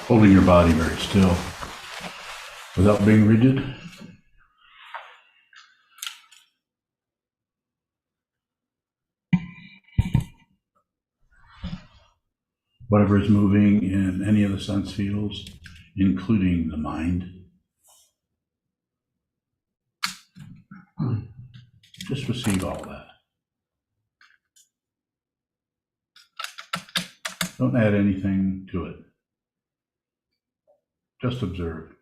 Holding your body very still without being rigid. Whatever is moving in any of the sense fields, including the mind. Just receive all that. Don't add anything to it. Just observe.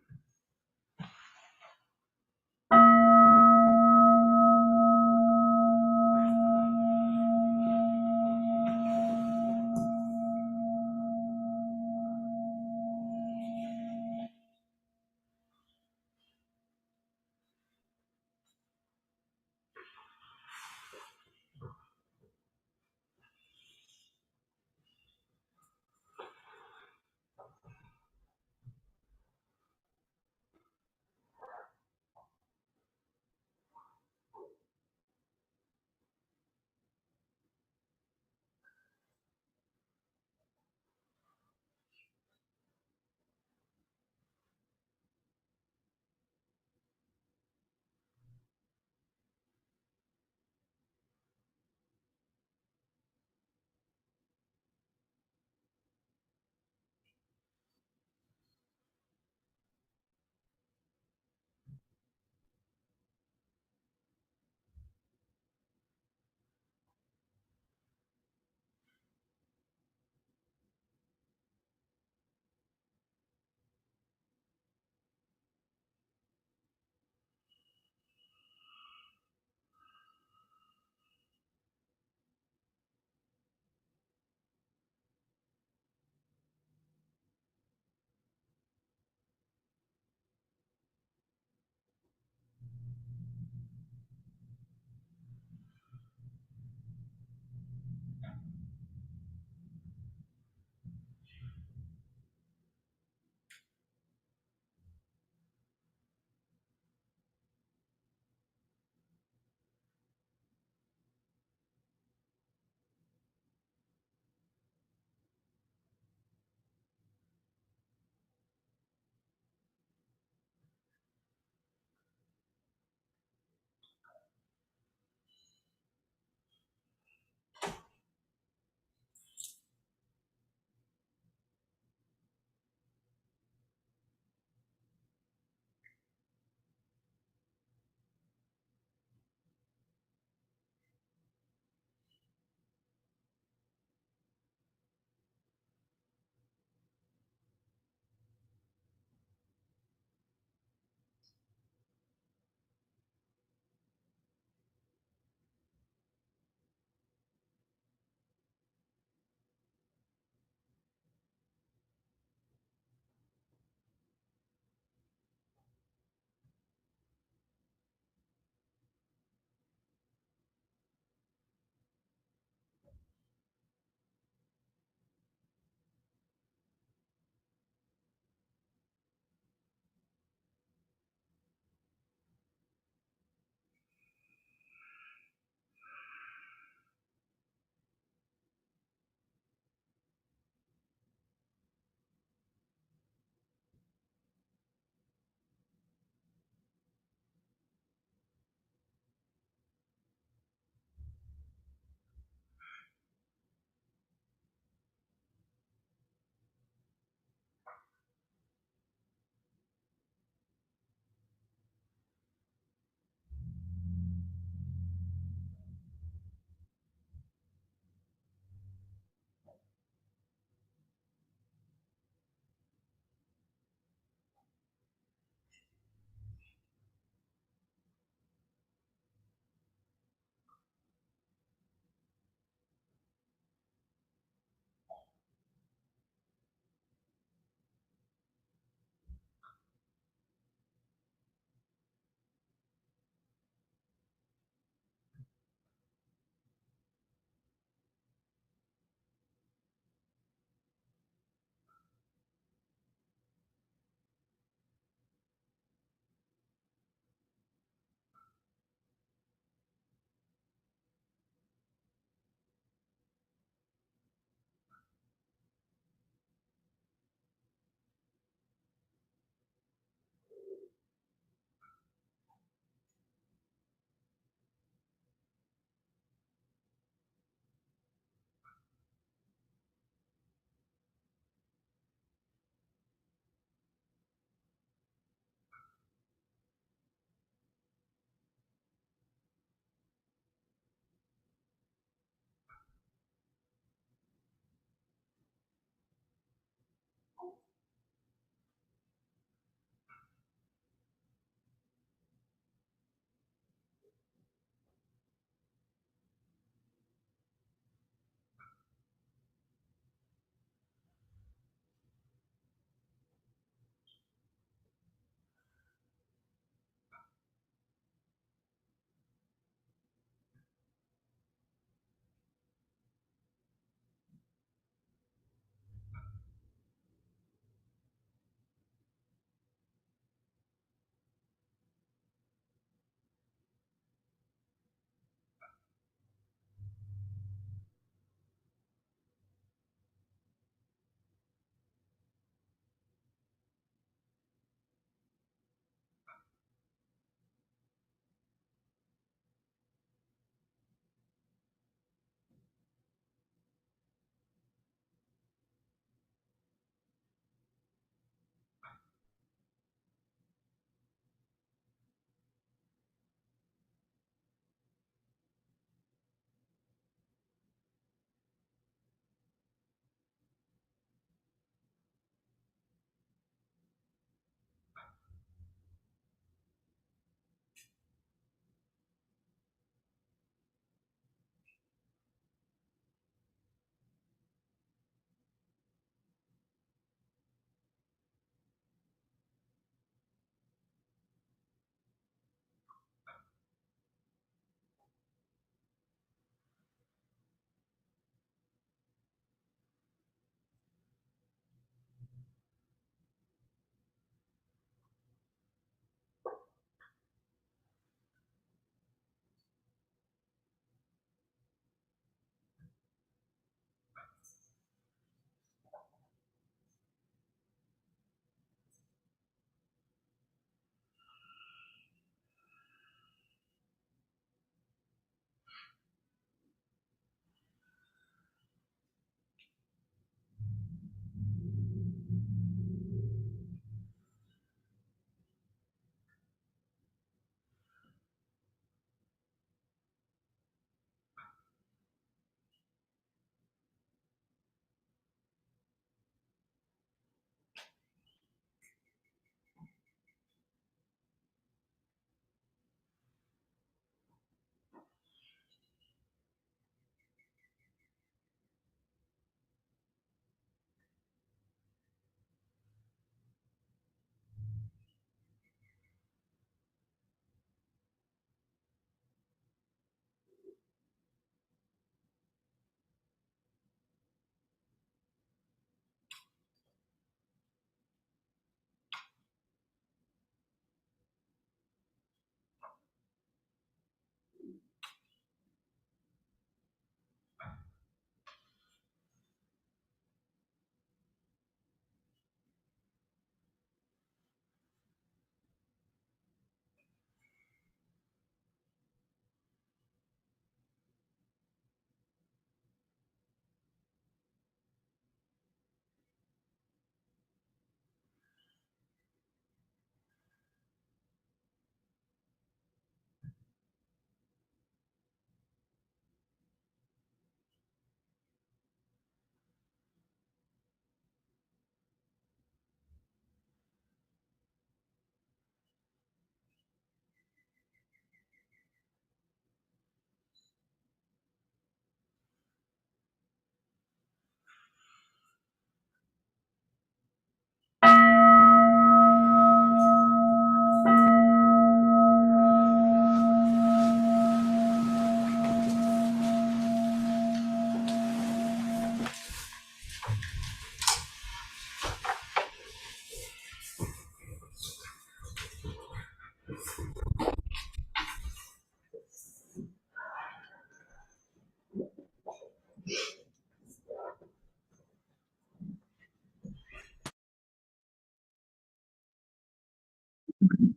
Welcome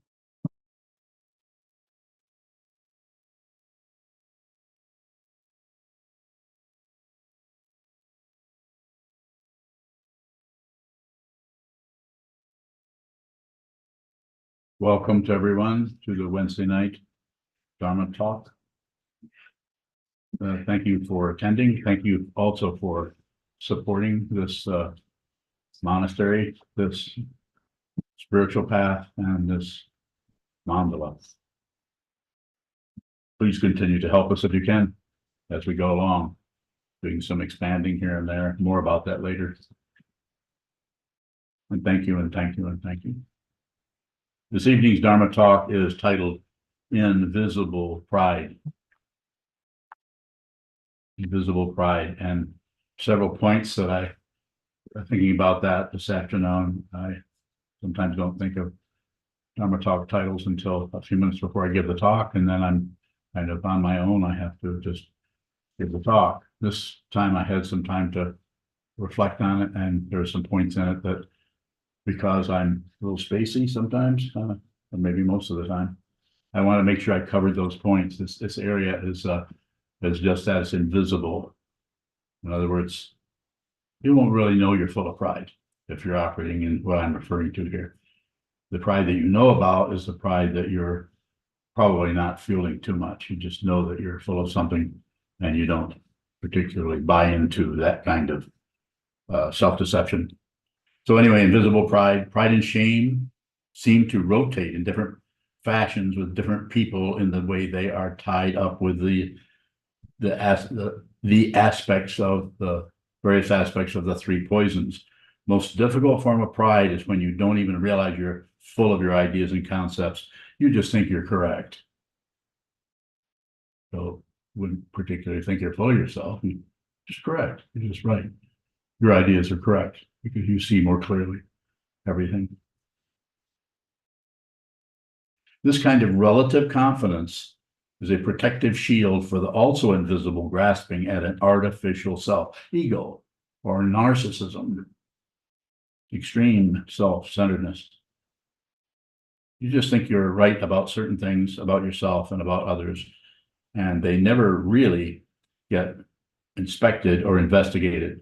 to everyone to the Wednesday night Dharma talk. Thank you for attending. Thank you also for supporting this monastery, this spiritual path, and this mandala. Please continue to help us if you can as we go along, doing some expanding here and there. More about that later. And thank you, and thank you, and thank you. This evening's Dharma talk is titled Invisible Pride. Invisible pride, and several points that I thinking about that this afternoon. I sometimes don't think of Dharma talk titles until a few minutes before I give the talk, and then I'm kind of on my own. I have to just give the talk. This time I had some time to reflect on it, and there are some points in it that, because I'm a little spacey sometimes, or maybe most of the time, I want to make sure I covered those points. This area is just as invisible. In other words, you won't really know you're full of pride if you're operating in what I'm referring to here. The pride that you know about is the pride that you're probably not feeling too much. You just know that you're full of something, and you don't particularly buy into that kind of self-deception. So anyway, invisible pride, pride and shame seem to rotate in different fashions with different people in the way they are tied up with the aspects of the various aspects of the three poisons. Most difficult form of pride is when you don't even realize you're full of your ideas and concepts. You just think you're correct. So wouldn't particularly think you're full of yourself. You're just correct. You're just right. Your ideas are correct because you see more clearly everything. This kind of relative confidence is a protective shield for the also invisible grasping at an artificial self, ego, or narcissism, extreme self-centeredness. You just think you're right about certain things about yourself and about others, and they never really get inspected or investigated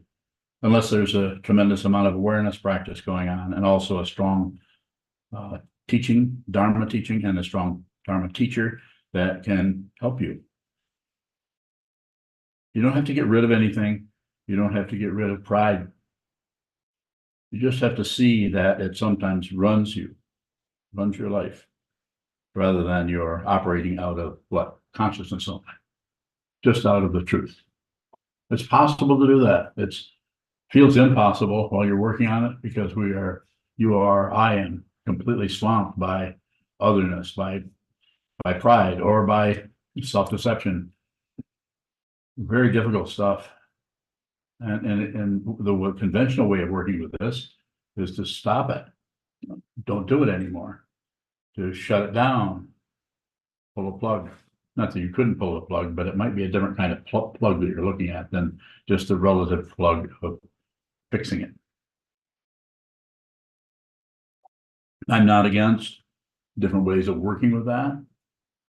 unless there's a tremendous amount of awareness practice going on, and also a strong teaching, Dharma teaching, and a strong Dharma teacher that can help you. You don't have to get rid of anything. You don't have to get rid of pride. You just have to see that it sometimes runs your life, rather than you're operating out of what? Consciousness only, just out of the truth. It's possible to do that. It feels impossible while you're working on it, because I am completely swamped by otherness, by pride, or by self-deception. Very difficult stuff. And the conventional way of working with this is to stop it. Don't do it anymore. To shut it down. Pull a plug. Not that you couldn't pull a plug, but it might be a different kind of plug that you're looking at than just the relative plug of fixing it. I'm not against different ways of working with that.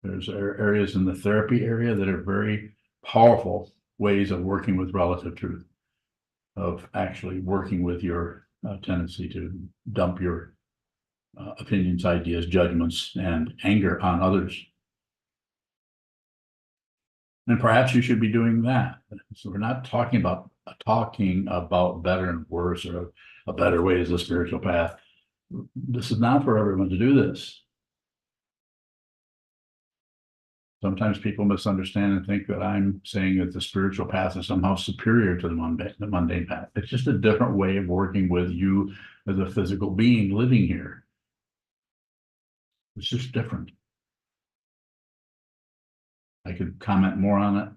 There's areas in the therapy area that are very powerful ways of working with relative truth, of actually working with your tendency to dump your opinions, ideas, judgments, and anger on others. And perhaps you should be doing that. So we're not talking about better and worse, or a better way is the spiritual path. This is not for everyone to do this. Sometimes people misunderstand and think that I'm saying that the spiritual path is somehow superior to the mundane path. It's just a different way of working with you as a physical being living here. It's just different. I could comment more on it,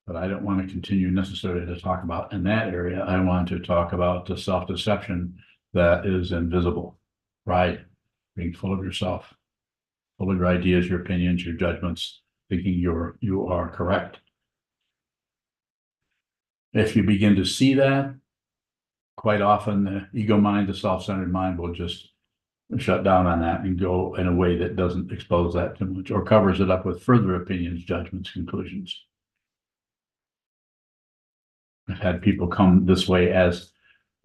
but I don't want to continue necessarily to talk about in that area. I want to talk about the self-deception that is invisible, pride, being full of yourself, full of your ideas, your opinions, your judgments, thinking you are correct. If you begin to see that, quite often the ego mind, the self-centered mind, will just shut down on that and go in a way that doesn't expose that too much or covers it up with further opinions, judgments, conclusions. I've had people come this way as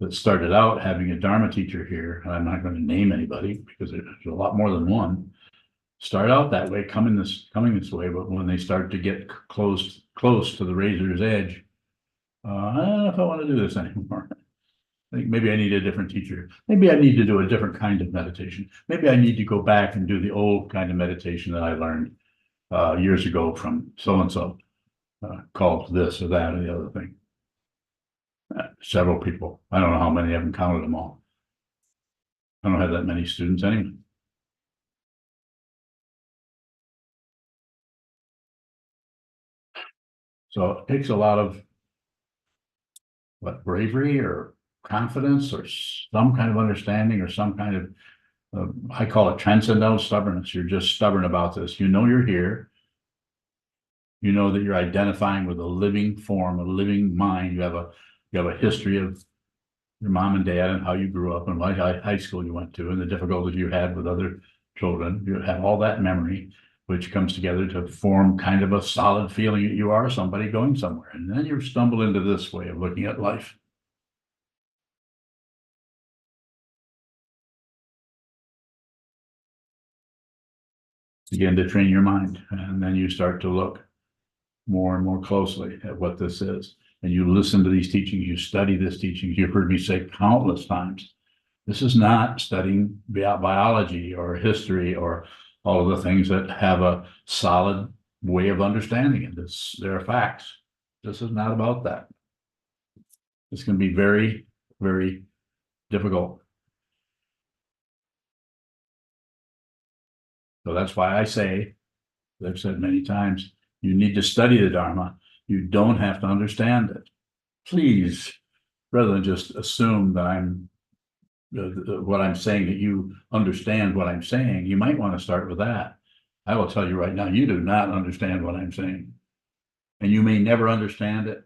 that started out having a Dharma teacher here, and I'm not going to name anybody because there's a lot more than one. Start out that way, coming this way, but when they start to get close to the razor's edge, I don't know if I want to do this anymore. I think maybe I need a different teacher. Maybe I need to do a different kind of meditation. Maybe I need to go back and do the old kind of meditation that I learned years ago from so-and-so, called this or that or the other thing. Several people. I don't know how many. I haven't counted them all. I don't have that many students anyway. So it takes a lot of bravery or confidence or some kind of understanding or some kind of, I call it transcendental stubbornness. You're just stubborn about this. You know you're here. You know that you're identifying with a living form, a living mind. You have a history of your mom and dad and how you grew up and what high school you went to and the difficulties you had with other children. You have all that memory, which comes together to form kind of a solid feeling that you are somebody going somewhere. And then you stumble into this way of looking at life. Begin to train your mind, and then you start to look more and more closely at what this is. And you listen to these teachings, you study this teaching. You've heard me say countless times, this is not studying biology or history or all of the things that have a solid way of understanding it. There are facts. This is not about that. It's going to be very, very difficult. So that's why I say, as I've said many times, you need to study the Dharma. You don't have to understand it. Please, rather than just assume that I'm what I'm saying, that you understand what I'm saying, you might want to start with that. I will tell you right now, you do not understand what I'm saying. And you may never understand it.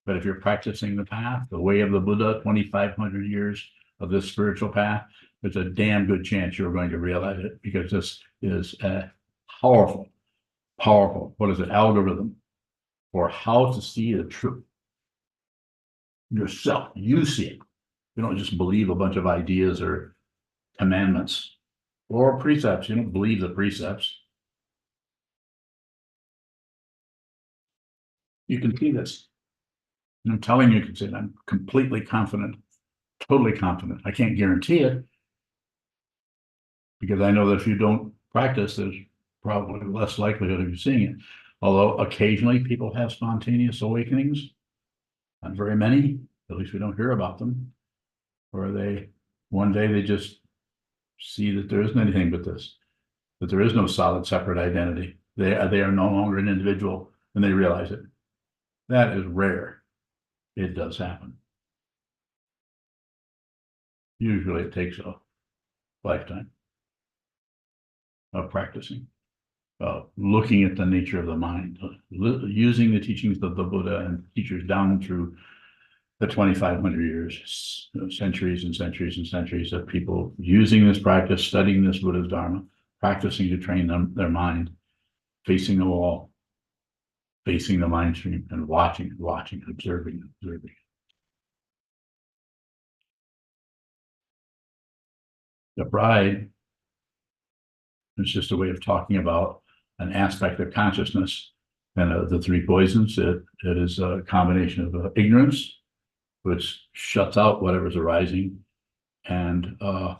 But if you're practicing the path, the way of the Buddha, 2,500 years of this spiritual path, there's a damn good chance you're going to realize it, because this is a powerful, what is it, algorithm for how to see the truth yourself. You see it. You don't just believe a bunch of ideas or commandments or precepts. You don't believe the precepts. You can see this. And I'm telling you, you can see it. I'm completely confident, totally confident. I can't guarantee it, because I know that if you don't practice, there's probably less likelihood of you seeing it. Although occasionally people have spontaneous awakenings, not very many, at least we don't hear about them, where one day they just see that there isn't anything but this, that there is no solid separate identity. They are no longer an individual, and they realize it. That is rare. It does happen. Usually it takes a lifetime of practicing, looking at the nature of the mind, using the teachings of the Buddha and teachers down through the 2,500 years, centuries and centuries and centuries of people using this practice, studying this Buddha's Dharma, practicing to train their mind, facing the wall, facing the mind stream, and watching, observing. The pride is just a way of talking about an aspect of consciousness, and the three poisons. It is a combination of ignorance, which shuts out whatever's arising, and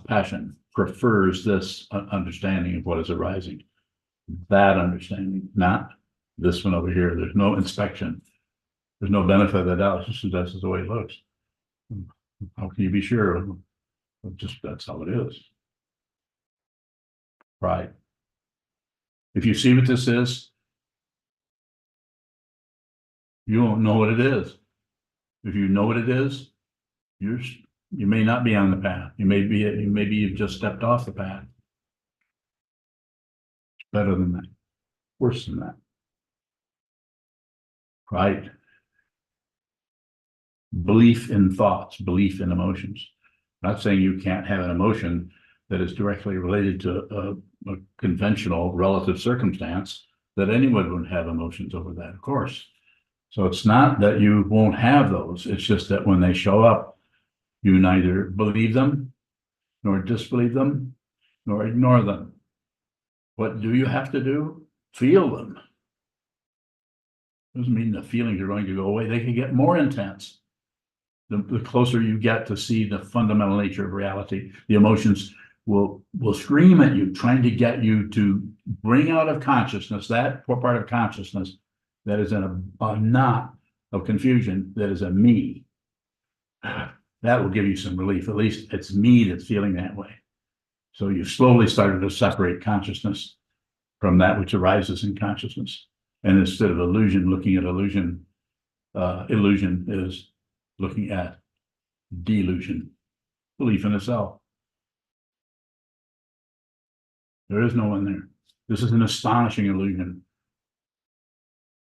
passion, prefers this understanding of what is arising. That understanding, not this one over here. There's no inspection. There's no benefit of the doubt. This is the way it looks. How can you be sure? Just that's how it is. Right. If you see what this is, you won't know what it is. If you know what it is, you may not be on the path. Maybe you've just stepped off the path. It's better than that. Worse than that. Right. Belief in thoughts, belief in emotions. I'm not saying you can't have an emotion that is directly related to a conventional relative circumstance, that anyone would have emotions over that, of course. So it's not that you won't have those. It's just that when they show up, you neither believe them, nor disbelieve them, nor ignore them. What do you have to do? Feel them. Doesn't mean the feelings are going to go away. They can get more intense. The closer you get to see the fundamental nature of reality, the emotions will scream at you, trying to get you to bring out of consciousness that part of consciousness that is in a knot of confusion, that is a me. That will give you some relief. At least it's me that's feeling that way. So you've slowly started to separate consciousness from that which arises in consciousness. And instead of illusion, looking at illusion, illusion is looking at delusion, belief in a self. There is no one there. This is an astonishing illusion.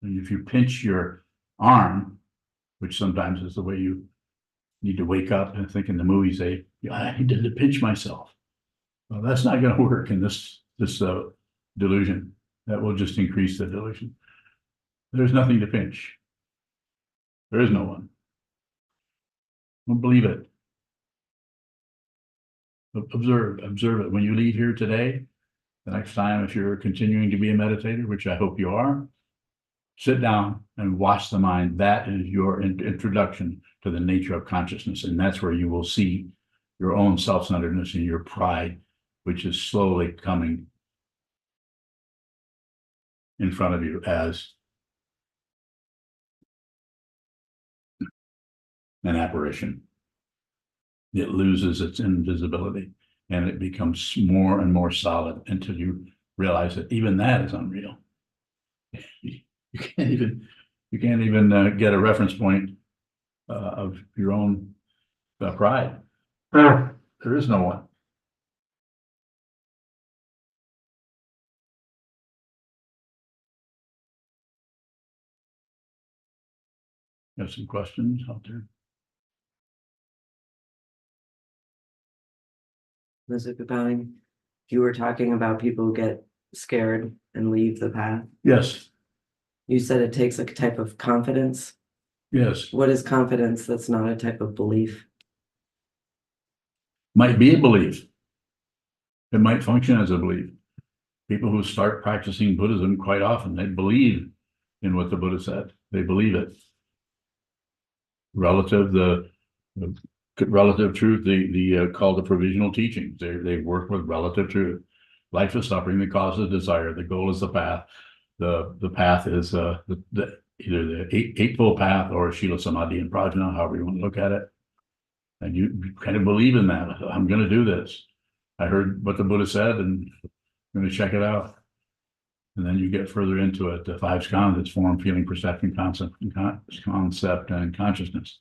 And if you pinch your arm, which sometimes is the way you need to wake up, and think in the movies, I need to pinch myself. Well, that's not going to work in this delusion. That will just increase the delusion. There's nothing to pinch. There is no one. Don't believe it. Observe it. When you leave here today, the next time, if you're continuing to be a meditator, which I hope you are, sit down and watch the mind. That is your introduction to the nature of consciousness. And that's where you will see your own self-centeredness and your pride, which is slowly coming in front of you as an apparition. It loses its invisibility and it becomes more and more solid until you realize that even that is unreal. You can't even get a reference point of your own pride. There is no one. You have some questions out there? Mr. Bowing, you were talking about people who get scared and leave the path. Yes. You said it takes a type of confidence. Yes. What is confidence that's not a type of belief? Might be a belief. It might function as a belief. People who start practicing Buddhism, quite often, they believe in what the Buddha said. They believe it. Relative, the relative truth, called the provisional teachings. They work with relative truth. Life is suffering, the cause is desire, the goal is the path. The path is either the eightfold path or Shila Samadhi and Prajna, however you want to look at it. And you kind of believe in that. I'm going to do this. I heard what the Buddha said, and I'm going to check it out. And then you get further into it. The five skandhas, it's form, feeling, perception, concept, and consciousness.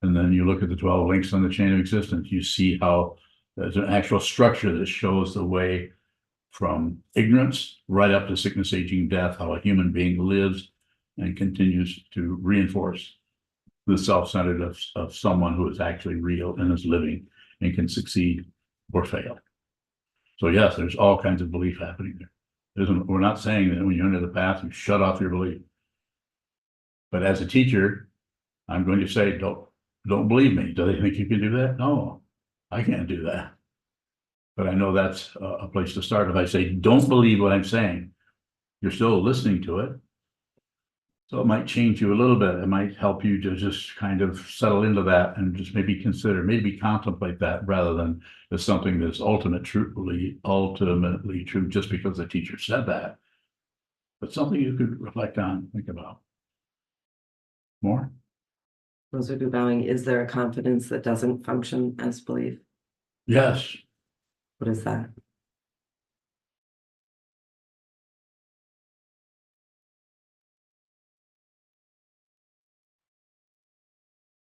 And then you look at the 12 links on the chain of existence. You see how there's an actual structure that shows the way from ignorance right up to sickness, aging, death, how a human being lives and continues to reinforce the self-centeredness of someone who is actually real and is living and can succeed or fail. So yes, there's all kinds of belief happening there. We're not saying that when you enter the path, you shut off your belief. But as a teacher, I'm going to say, don't believe me. Do they think you can do that? No, I can't do that. But I know that's a place to start. If I say, don't believe what I'm saying, you're still listening to it. So it might change you a little bit. It might help you to just kind of settle into that and just maybe consider, maybe contemplate that rather than as something that's ultimately true just because the teacher said that. But something you could reflect on, think about. More? Mr. Bowing, is there a confidence that doesn't function as belief? Yes. What is that?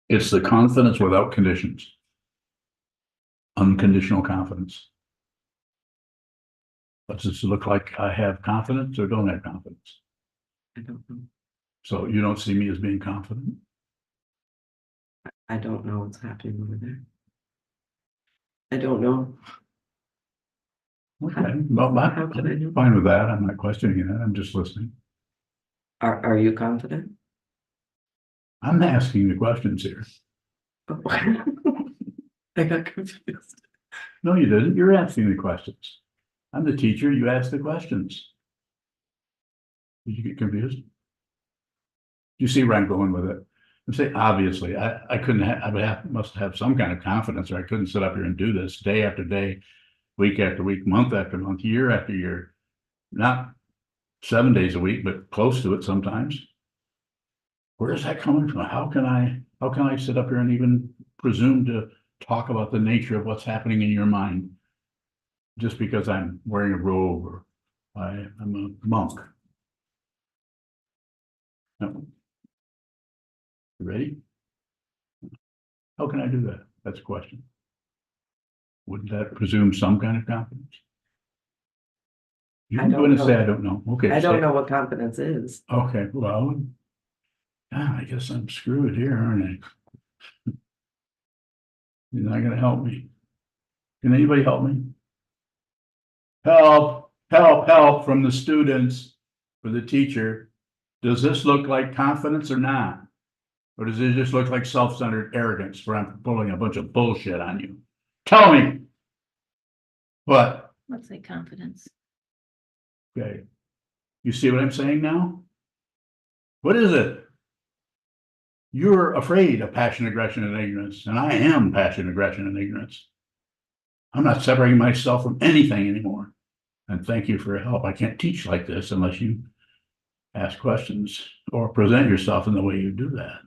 It's the confidence without conditions. Unconditional confidence. Does this look like I have confidence or don't have confidence? I don't know. So you don't see me as being confident? I don't know what's happening over there. I don't know. Okay, well, How can I do? I'm fine with that. I'm not questioning it. I'm just listening. Are you confident? I'm asking the questions here. I got confused. No, you didn't. You're asking the questions. I'm the teacher. You ask the questions. Did you get confused? You see where I'm going with it? And say, obviously, I couldn't have, I would have, must have some kind of confidence, or I couldn't sit up here and do this day after day, week after week, month after month, year after year. Not 7 days a week, but close to it sometimes. Where is that coming from? How can I sit up here and even presume to talk about the nature of what's happening in your mind? Just because I'm wearing a robe or I'm a monk. No. You ready? How can I do that? That's a question. Wouldn't that presume some kind of confidence? You I can go don't in and say, know. I don't know. Okay. I don't say- know what confidence is. Okay, well, I guess I'm screwed here, aren't I? You're not gonna help me. Can anybody help me? Help, help, help from the students, for the teacher. Does this look like confidence or not? Or does it just look like self-centered arrogance where I'm pulling a bunch of bullshit on you? Tell me. What? Looks like confidence. Okay. You see what I'm saying now? What is it? You're afraid of passion, aggression, and ignorance, and I am passion, aggression, and ignorance. I'm not separating myself from anything anymore. And thank you for your help. I can't teach like this unless you ask questions or present yourself in the way you do that.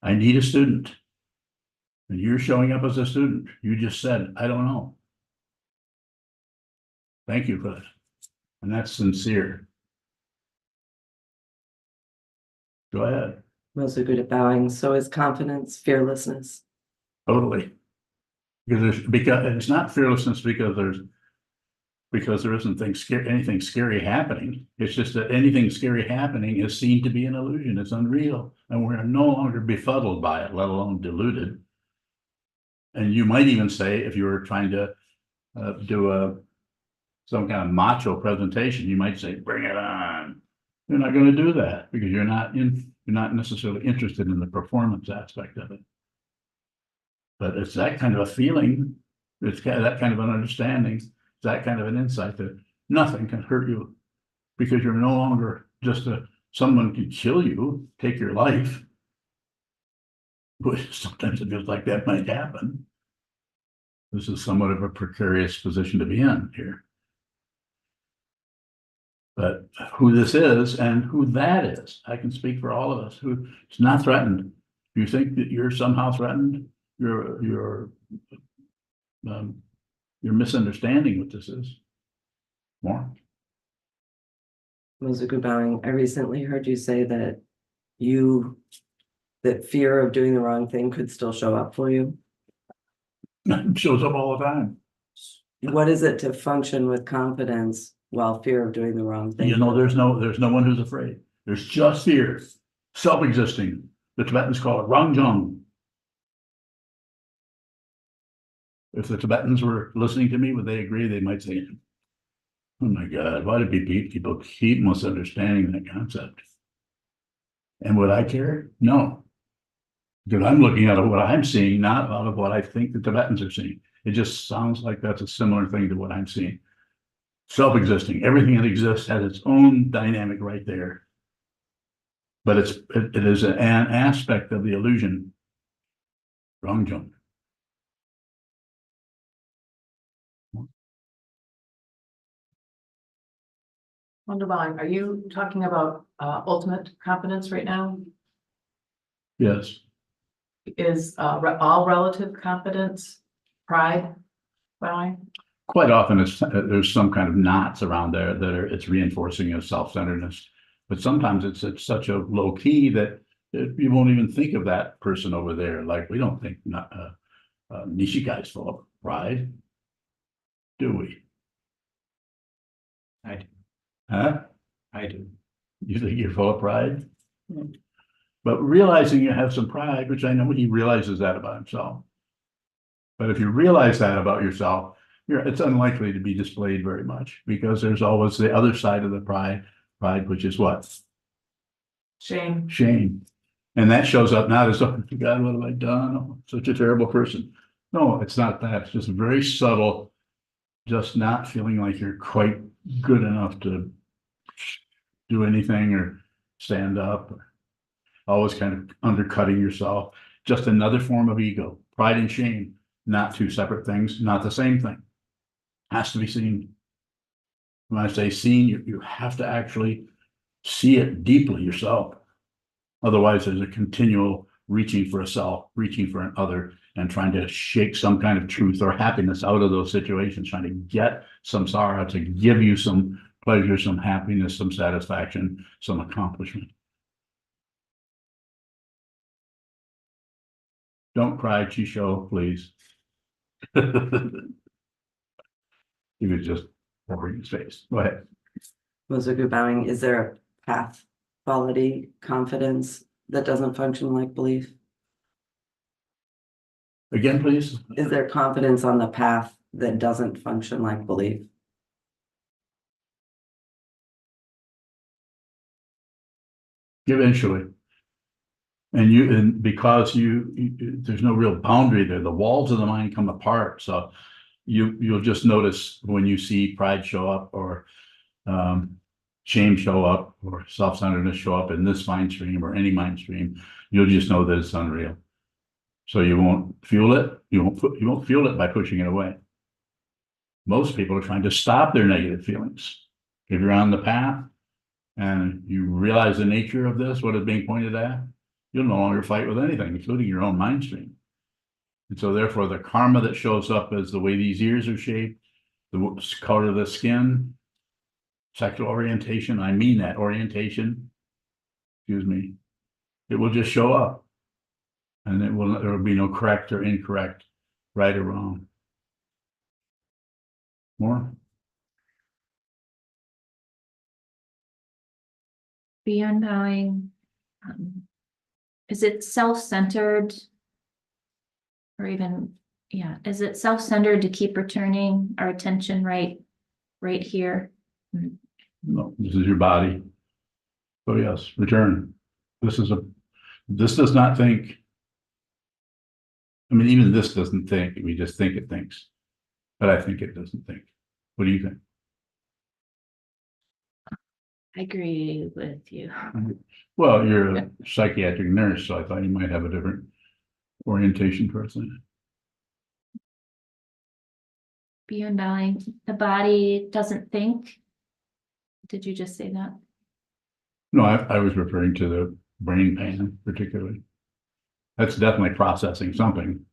I need a student. And you're showing up as a student. You just said, I don't know. Thank you for that. And that's sincere. Go ahead. Most are good at bowing. So is confidence fearlessness. Totally. Because it's not fearlessness because there isn't anything scary happening. It's just that anything scary happening is seen to be an illusion. It's unreal. And we're no longer befuddled by it, let alone deluded. And you might even say, if you were trying to do some kind of macho presentation, you might say, bring it on. You're not going to do that because you're not necessarily interested in the performance aspect of it. But it's that kind of a feeling, it's that kind of an understanding, it's that kind of an insight that nothing can hurt you because you're no longer just someone can kill you, take your life. But sometimes it feels like that might happen. This is somewhat of a precarious position to be in here. But who this is and who that is, I can speak for all of us who is not threatened. Do you think that you're somehow threatened? You're misunderstanding what this is. More. Most are good bowing. I recently heard you say that that fear of doing the wrong thing could still show up for you. It shows up all the time. What is it to function with confidence while fear of doing the wrong thing? You know, there's no one who's afraid. There's just fear, self-existing. The Tibetans call it rangjung. If the Tibetans were listening to me, would they agree? They might say, oh my God, why do people keep misunderstanding that concept? And would I care? No. Because I'm looking at what I'm seeing, not out of what I think the Tibetans are seeing. It just sounds like that's a similar thing to what I'm seeing. Self-existing, everything that exists has its own dynamic right there. But it is an aspect of the illusion. Rangjung. Wonderline, are you talking about ultimate confidence right now? Yes. Is all relative confidence pride? Bowing? Quite often there's some kind of knots around there that it's reinforcing of self-centeredness. But sometimes it's such a low key that you won't even think of that person over there. Like we don't think Nishikai's full of pride, do we? I do. Huh? I do. You think you're full of pride? But realizing you have some pride, which I know he realizes that about himself. But if you realize that about yourself, it's unlikely to be displayed very much because there's always the other side of the pride, which is what? Shame. Shame. And that shows up not as, oh, God, what have I done? I'm such a terrible person. No, it's not that. It's just very subtle, just not feeling like you're quite good enough to do anything or stand up, or always kind of undercutting yourself. Just another form of ego. Pride and shame, not two separate things, not the same thing. Has to be seen. When I say seen, you have to actually see it deeply yourself. Otherwise, there's a continual reaching for a self, reaching for an other, and trying to shake some kind of truth or happiness out of those situations, trying to get some sorrow to give you some pleasure, some happiness, some satisfaction, some accomplishment. Don't cry, Chisho, please. He was just covering his face. Go ahead. Mozoku bowing, is there a path, quality, confidence that doesn't function like belief? Again, please. Is there confidence on the path that doesn't function like belief? Eventually. And because there's no real boundary there, the walls of the mind come apart. So you'll just notice when you see pride show up, or shame show up, or self-centeredness show up in this mind stream or any mind stream, you'll just know that it's unreal. So you won't feel it. You won't feel it by pushing it away. Most people are trying to stop their negative feelings. If you're on the path and you realize the nature of this, what is being pointed at, you'll no longer fight with anything, including your own mind stream. And so therefore the karma that shows up as the way these ears are shaped, the color of the skin, sexual orientation, I mean that orientation, excuse me, it will just show up. And there will be no correct or incorrect, right or wrong. More? Beyond bowing, is it self-centered? Or even, yeah, is it self-centered to keep returning our attention right here? No, this is your body. So yes, return. This does not think. I mean, even this doesn't think, we just think it thinks. But I think it doesn't think. What do you think? I agree with you. Well, you're a psychiatric nurse, so I thought you might have a different orientation towards that. Beyond bowing, the body doesn't think. Did you just say that? No, I was referring to the brain pain particularly. That's definitely processing something.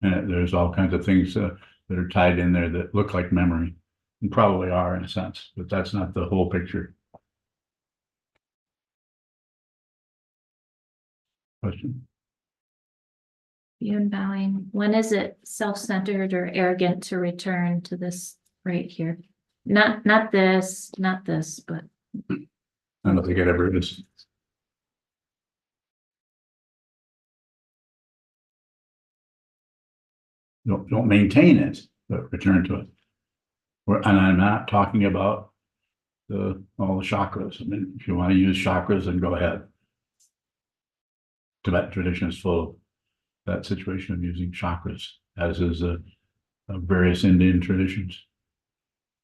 And there's all kinds of things that are tied in there that look like memory, and probably are in a sense, but that's not the whole picture. Question? Beyond bowing, when is it self-centered or arrogant to return to this right here? Not this, but. I don't think it ever is. Don't maintain it, but return to it. And I'm not talking about all the chakras. I mean, if you want to use chakras, then go ahead. Tibetan tradition is full of that situation of using chakras, as is various Indian traditions.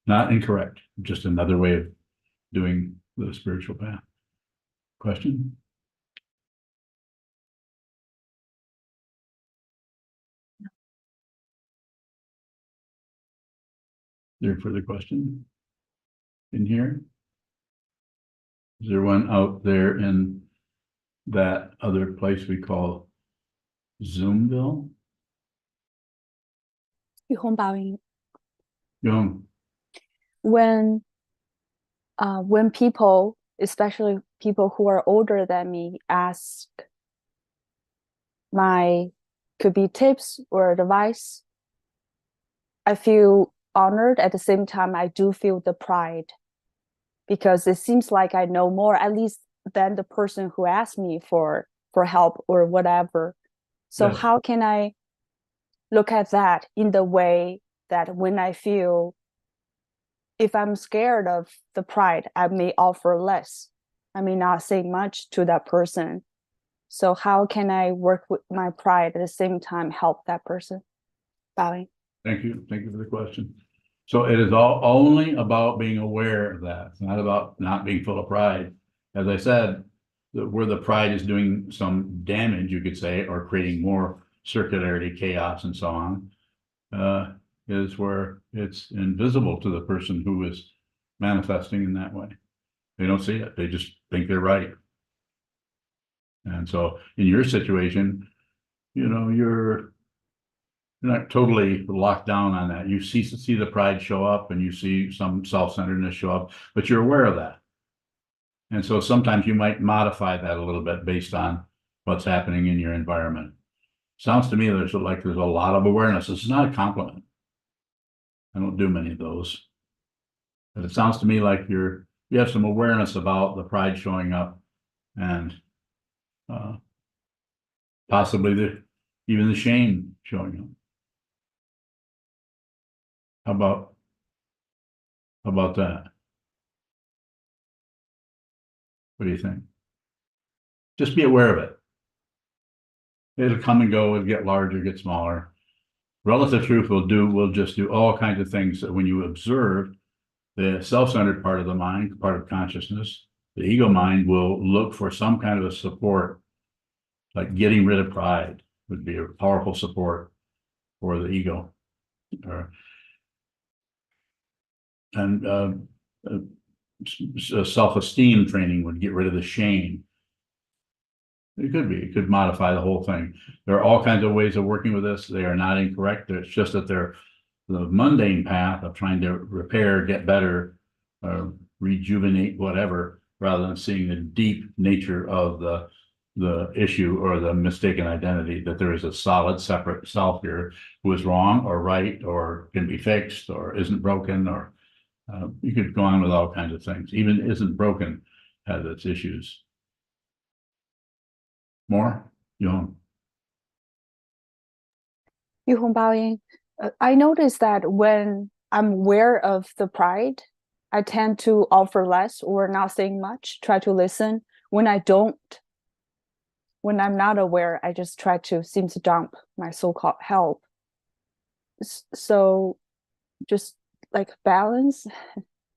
Not incorrect, just another way of doing the spiritual path. Question? Is there a further question in here? Is there one out there in that other place we call Zoomville? Bowing. Young. When people, especially people who are older than me, ask could be tips or advice, I feel honored. At the same time, I do feel the pride, because it seems like I know more, at least, than the person who asked me for help or whatever. So Yes. how can I look at that in the way that when I feel, if I'm scared of the pride, I may offer less. I may not say much to that person. So how can I work with my pride at the same time help that person? Bowing. Thank you for the question. So it is all only about being aware of that. It's not about not being full of pride. As I said, where the pride is doing some damage, you could say, or creating more circularity, chaos, and so on, is where it's invisible to the person who is manifesting in that way. They don't see it. They just think they're right. And so in your situation, you're not totally locked down on that. You see the pride show up and you see some self-centeredness show up, but you're aware of that. And so sometimes you might modify that a little bit based on what's happening in your environment. Sounds to me there's a lot of awareness. This is not a compliment. I don't do many of those. But it sounds to me like you have some awareness about the pride showing up and possibly even the shame showing up. How about that? What do you think? Just be aware of it. It'll come and go, it'll get larger, get smaller. Relative truth will just do all kinds of things that when you observe the self-centered part of the mind, part of consciousness, the ego mind will look for some kind of a support, like getting rid of pride would be a powerful support for the ego. And self-esteem training would get rid of the shame. It could modify the whole thing. There are all kinds of ways of working with this. They are not incorrect. It's just that they're the mundane path of trying to repair, get better, rejuvenate, whatever, rather than seeing the deep nature of the issue or the mistaken identity, that there is a solid, separate self here who is wrong or right or can be fixed or isn't broken, or you could go on with all kinds of things. Even isn't broken has its issues. More? Yuhong. Yuhong Baoying, I noticed that when I'm aware of the pride, I tend to offer less or not saying much, try to listen. When I'm not aware, I just try to seem to dump my so-called help. So just like balance,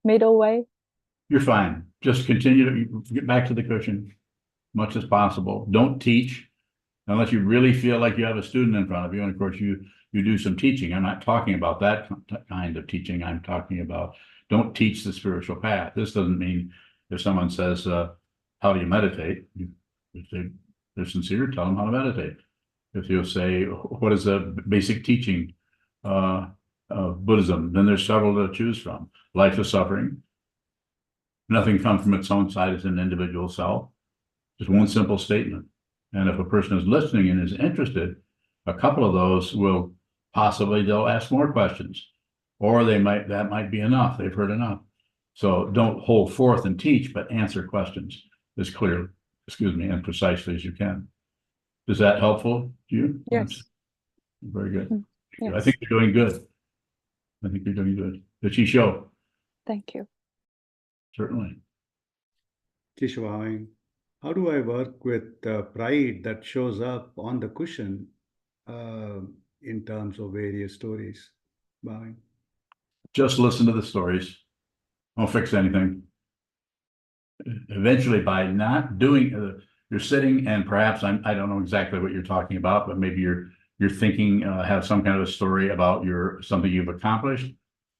middle way. You're fine. Just continue to get back to the cushion much as possible. Don't teach unless you really feel like you have a student in front of you. And of course, you do some teaching. I'm not talking about that kind of teaching. I'm talking about don't teach the spiritual path. This doesn't mean if someone says, how do you meditate? If they're sincere, tell them how to meditate. If you say, what is the basic teaching of Buddhism? Then there's several to choose from. Life is suffering. Nothing comes from its own side as an individual self. Just one simple statement. And if a person is listening and is interested, a couple of those will they'll ask more questions, or that might be enough. They've heard enough. So don't hold forth and teach, but answer questions as clearly, and precisely as you can. Is that helpful to you? Yes. Very good. Yes. I think you're doing good. The Chisho. Thank you. Certainly. Kishwaving, how do I work with pride that shows up on the cushion in terms of various stories? Bowing. Just listen to the stories. Don't fix anything. Eventually, by not doing, you're sitting and perhaps I don't know exactly what you're talking about, but maybe you're thinking, have some kind of a story about something you've accomplished,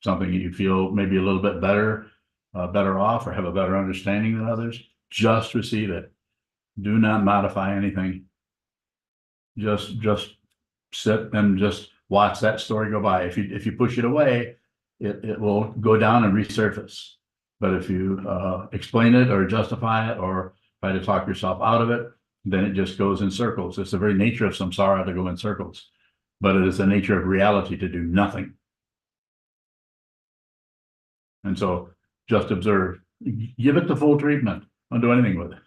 something you feel maybe a little bit better off, or have a better understanding than others. Just receive it. Do not modify anything. Just sit and just watch that story go by. If you push it away, it will go down and resurface. But if you explain it or justify it or try to talk yourself out of it, then it just goes in circles. It's the very nature of samsara to go in circles, but it is the nature of reality to do nothing. And so just observe, give it the full treatment. Don't do anything with it.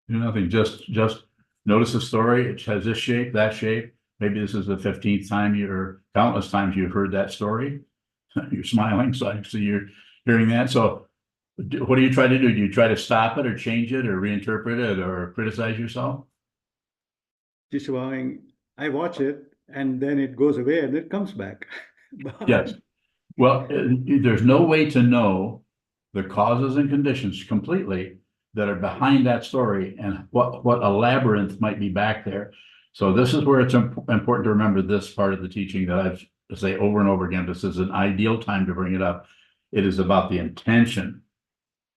Do nothing, just notice the story. It has this shape, that shape. maybe this is the 15th time or countless times you've heard that story. You're smiling, so I see you're hearing that. So what do you try to do? Do you try to stop it or change it or reinterpret it or criticize yourself? Just allowing, I watch it and then it goes away and it comes back. Yes. Well, there's no way to know the causes and conditions completely that are behind that story and what a labyrinth might be back there. So this is where it's important to remember this part of the teaching that I've say over and over again. This is an ideal time to bring it up. It is about the intention,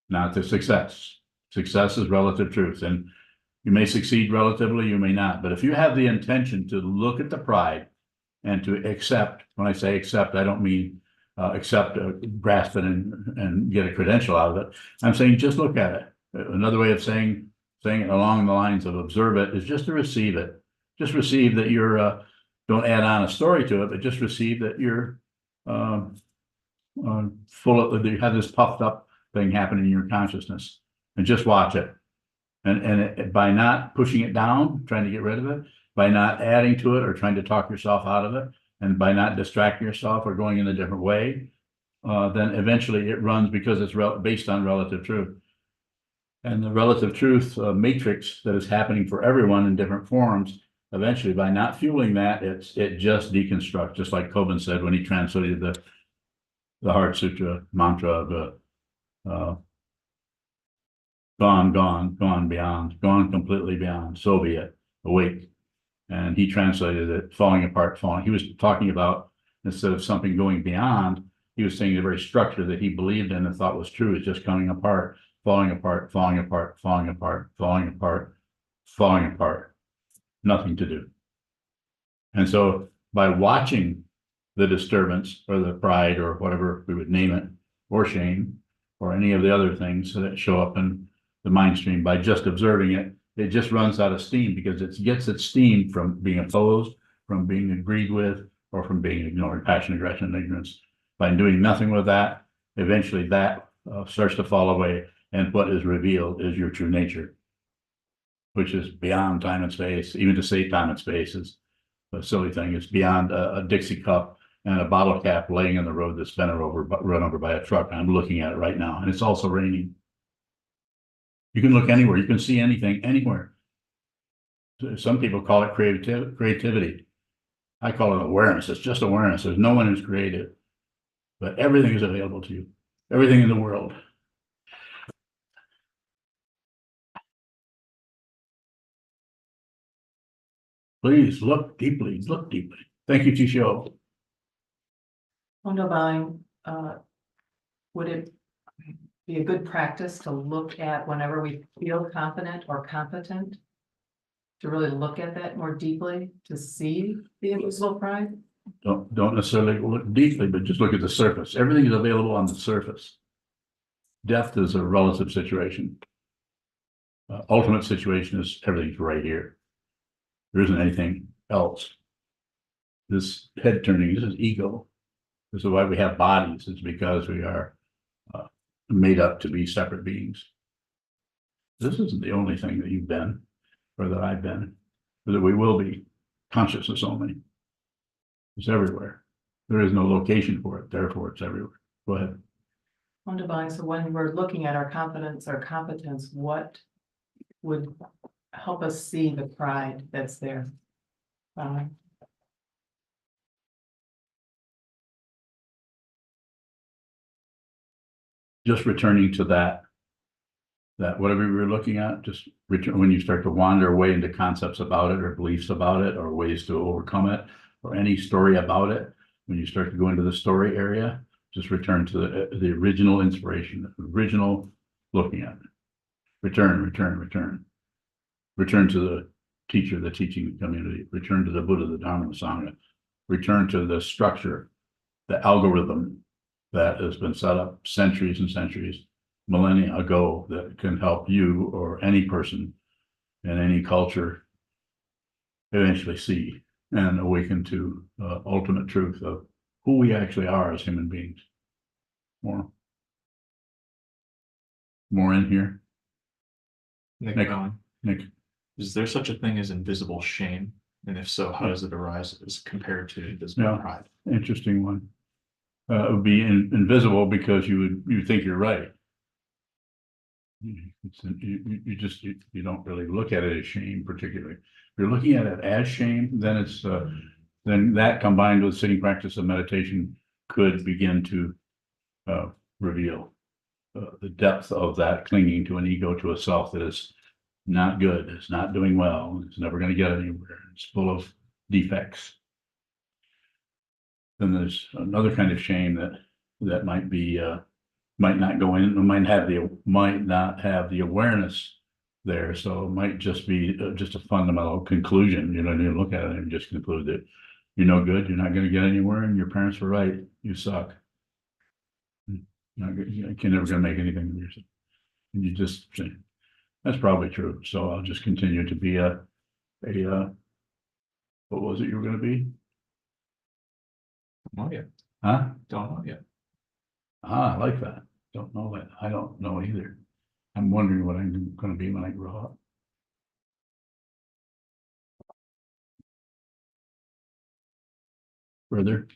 not the success. Success is relative truth, and you may succeed relatively, you may not. But if you have the intention to look at the pride and to accept, when I say accept, I don't mean accept, grasp it and get a credential out of it. I'm saying just look at it. Another way of saying it along the lines of observe it is just to receive it. Just receive that you're, don't add on a story to it, but just receive that you're full of, you have this puffed up thing happening in your consciousness, and just watch it. And by not pushing it down, trying to get rid of it, by not adding to it or trying to talk yourself out of it, and by not distracting yourself or going in a different way, then eventually it runs because it's based on relative truth. And the relative truth matrix that is happening for everyone in different forms, eventually by not fueling that, it just deconstructs, just like Koban said when he translated the Heart Sutra mantra of gone beyond, gone completely beyond, so be it, awake. And he translated it, falling apart, falling. He was talking about, instead of something going beyond, he was saying the very structure that he believed in and thought was true is just coming apart, falling apart, falling apart, falling apart, falling apart, falling apart. Nothing to do. And so by watching the disturbance or the pride or whatever we would name it, or shame, or any of the other things that show up in the mind stream, by just observing it, it just runs out of steam because it gets its steam from being opposed, from being agreed with, or from being ignored, passion, aggression, and ignorance. By doing nothing with that, eventually that starts to fall away. And what is revealed is your true nature, which is beyond time and space. Even to say time and space is a silly thing. It's beyond a Dixie cup and a bottle cap laying in the road that's been run over by a truck. I'm looking at it right now, and it's also raining. You can look anywhere. You can see anything, anywhere. Some people call it creativity. I call it awareness. It's just awareness. There's no one who's creative, but everything is available to you. Everything in the world. Please look deeply. Look deeply. Thank you, Chisho. Wonderful. Would it be a good practice to look at whenever we feel confident or competent? To really look at that more deeply, to see the invisible pride? Don't necessarily look deeply, but just look at the surface. Everything is available on the surface. Depth is a relative situation. Ultimate situation is everything's right here. There isn't anything else. This head turning, this is ego. This is why we have bodies. It's because we are made up to be separate beings. This isn't the only thing that you've been, or that I've been, or that we will be. Consciousness only. It's everywhere. There is no location for it, therefore it's everywhere. Go ahead. Wonderful. So when we're looking at our confidence or competence, what would help us see the pride that's there? Just returning to that whatever we were looking at, just return when you start to wander away into concepts about it or beliefs about it or ways to overcome it or any story about it. When you start to go into the story area, just return to the original inspiration, the original looking at it. Return to the teacher, the teaching community. Return to the Buddha, the Dharma, the Sangha. Return to the structure, the algorithm that has been set up centuries and centuries, millennia ago, that can help you or any person in any culture eventually see and awaken to ultimate truth of who we actually are as human beings. More in here. Nick Nick. Bowen, Nick. is there such a thing as invisible shame? And if so, how does it arise as compared to this Yeah. pride? Interesting one. It would be invisible because you think you're right. You don't really look at it as shame particularly. If you're looking at it as shame, then it's, then that combined with sitting practice of meditation could begin to reveal the depth of that clinging to an ego, to a self that is not good, it's not doing well, it's never going to get anywhere, it's full of defects. Then there's another kind of shame that might be might not go in, might not have the awareness there. So it might just be just a fundamental conclusion. You know, you look at it and just conclude that you're no good, you're not going to get anywhere, and your parents were right, you suck. You're not good, you're never going to make anything of yourself. And you just say, that's probably true. So I'll just continue to be a what was it you were going to be? Oh, yeah. Huh? Don't know yet. Ah, I like that. Don't know that. I don't know either. I'm wondering what I'm gonna be when I grow up. Further?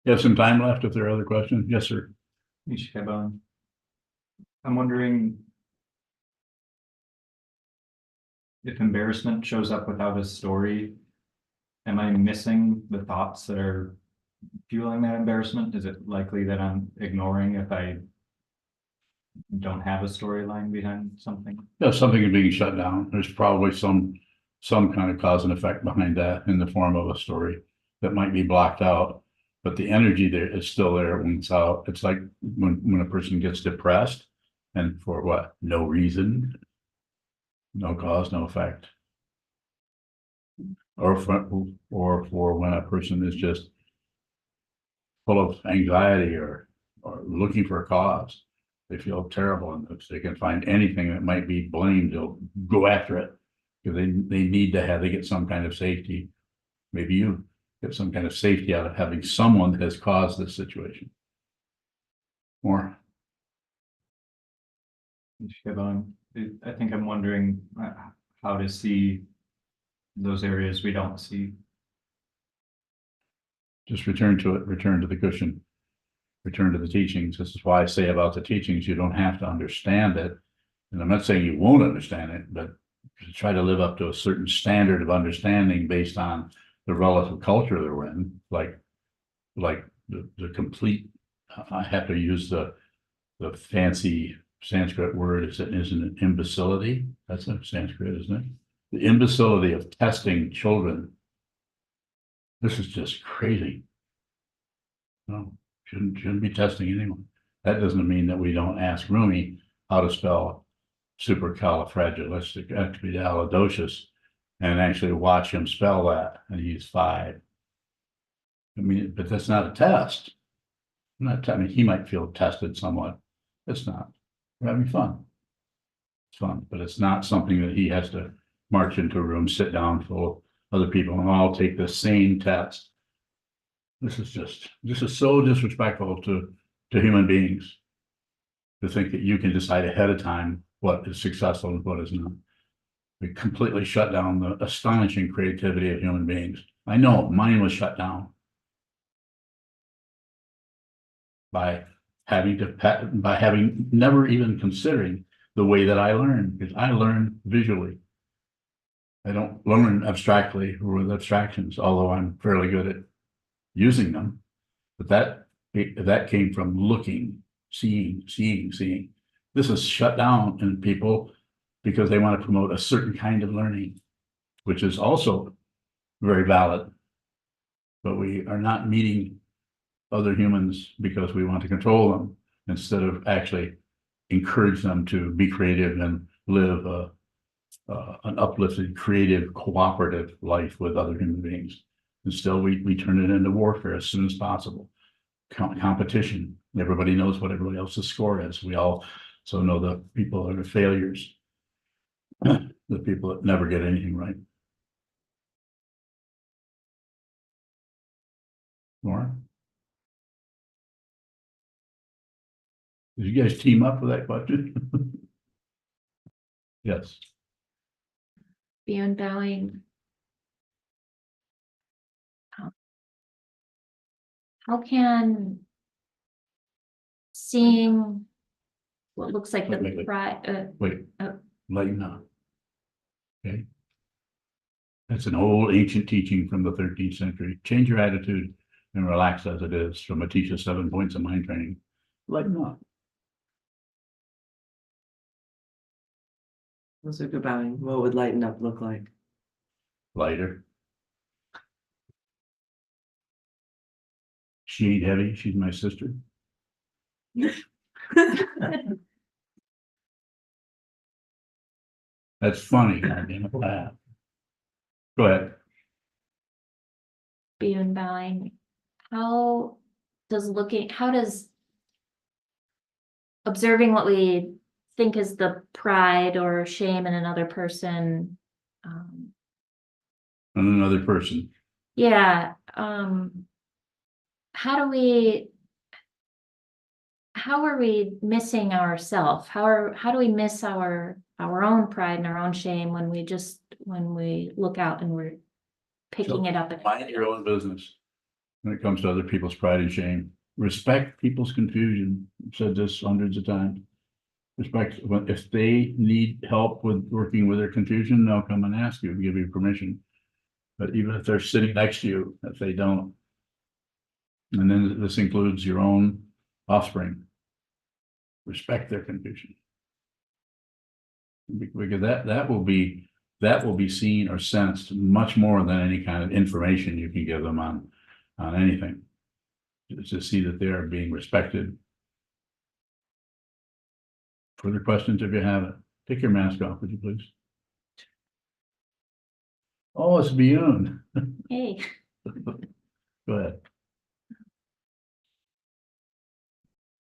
You have some time left if there are other questions? Yes, sir. I'm wondering if embarrassment shows up without a story, am I missing the thoughts that are fueling that embarrassment? Is it likely that I'm ignoring if I don't have a storyline behind something? Yeah, something is being shut down. There's probably some kind of cause and effect behind that in the form of a story that might be blocked out. But the energy there is still there when it's out. It's like when a person gets depressed and for what? No reason, no cause, no effect. Or for when a person is just full of anxiety or looking for a cause. They feel terrible, and if they can find anything that might be blamed, they'll go after it. Because they get some kind of safety. Maybe you get some kind of safety out of having someone that has caused this situation. More. I think I'm wondering how to see those areas we don't see. Just return to it, return to the cushion, return to the teachings. This is why I say about the teachings, you don't have to understand it. And I'm not saying you won't understand it, but to try to live up to a certain standard of understanding based on the relative culture that we're in, like the complete, I have to use the fancy Sanskrit word, isn't it imbecility? That's a Sanskrit, isn't it? The imbecility of testing children. This is just crazy. No, shouldn't be testing anyone. That doesn't mean that we don't ask Rumi how to spell supercalifragilisticexpialidocious and actually watch him spell that, and he's 5. I mean, but that's not a test. I mean, he might feel tested somewhat. It's not. We're having fun. It's fun, but it's not something that he has to march into a room, sit down full of other people, and all take the same test. This is so disrespectful to human beings. To think that you can decide ahead of time what is successful and what is not. We completely shut down the astonishing creativity of human beings. I know mine was shut down by having never even considering the way that I learn, because I learn visually. I don't learn abstractly or with abstractions, although I'm fairly good at using them. But that came from looking, seeing. This is shut down in people because they want to promote a certain kind of learning, which is also very valid. But we are not meeting other humans because we want to control them instead of actually encourage them to be creative and live an uplifted, creative, cooperative life with other human beings. And still we turn it into warfare as soon as possible. Competition. Everybody knows what everybody else's score is. We all so know the people that are failures, the people that never get anything right. More? Did you guys team up for that question? Yes. Beyond bowing. How can seeing what looks like Wait, the pride, Wait, Oh. lighten up. Okay. That's an old ancient teaching from the 13th century. Change your attitude and relax as it is from Atisha's 7 points of mind training. Lighten up. Suku bowing, what would lighten up look like? Lighter. She ain't heavy. She's my sister. That's funny. I didn't laugh. Go ahead. beyond bowing. How does observing what we think is the pride or shame in another person, And another person. yeah, how are we missing ourself? How do we miss our own pride and our own shame when we look out and we're picking it up? Mind your own business when it comes to other people's pride and shame. Respect people's confusion. I've said this hundreds of times. Respect, if they need help with working with their confusion, they'll come and ask you, give you permission. But even if they're sitting next to you, if they don't. And then this includes your own offspring. Respect their confusion. Because that will be seen or sensed much more than any kind of information you can give them on anything. To see that they are being respected. Further questions if you have it. Take your mask off, would you please? Oh, it's beyond. Hey, Go ahead.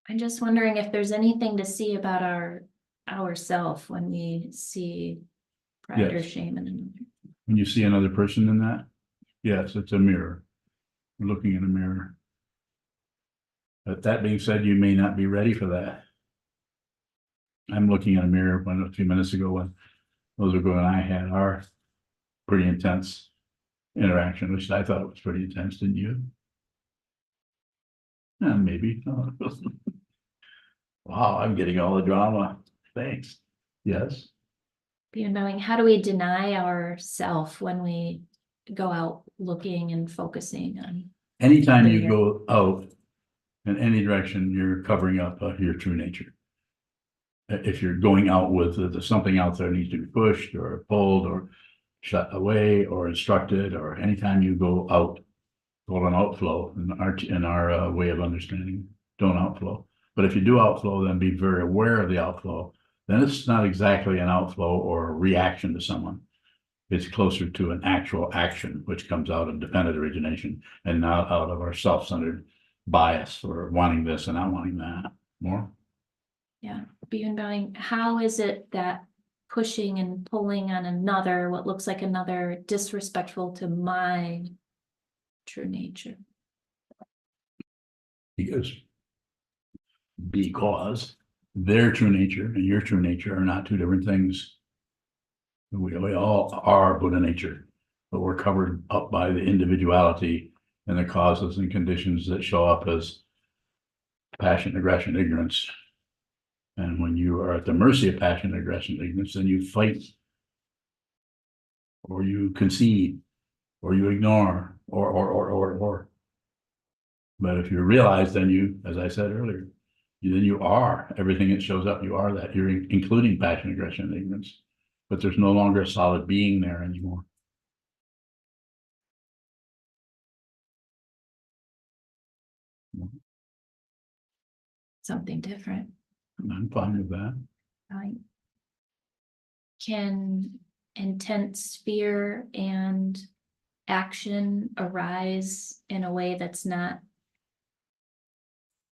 I'm just wondering if there's anything to see about ourself when we see pride or Yes. shame in another. When you see another person in that, yes, it's a mirror. We're looking in a mirror. But that being said, you may not be ready for that. I'm looking in a mirror a few minutes ago when Elizabeth and I had our pretty intense interaction, which I thought was pretty intense, didn't you? Maybe. Wow, I'm getting all the drama. Thanks. Yes. Beyond knowing, how do we deny ourself when we go out looking and focusing on? Anytime you Linear. go out in any direction, you're covering up your true nature. If you're going out with something out there needs to be pushed or pulled or shut away or instructed, or anytime you go out, called an outflow in our way of understanding, don't outflow. But if you do outflow, then be very aware of the outflow. Then it's not exactly an outflow or a reaction to someone. It's closer to an actual action, which comes out of dependent origination and not out of our self-centered bias or wanting this and not wanting that. More? Yeah, beyond bowing, how is it that pushing and pulling on another, what looks like another, disrespectful to my true nature? Because their true nature and your true nature are not two different things. We all are Buddha nature, but we're covered up by the individuality and the causes and conditions that show up as passion, aggression, ignorance. And when you are at the mercy of passion, aggression, ignorance, then you fight, or you concede, or you ignore, or. But if you realize, then you, as I said earlier, then you are everything that shows up. You are that. You're including passion, aggression, and ignorance. But there's no longer a solid being there anymore. Something different. I'm fine with that. Right. Can intense fear and action arise in a way that's not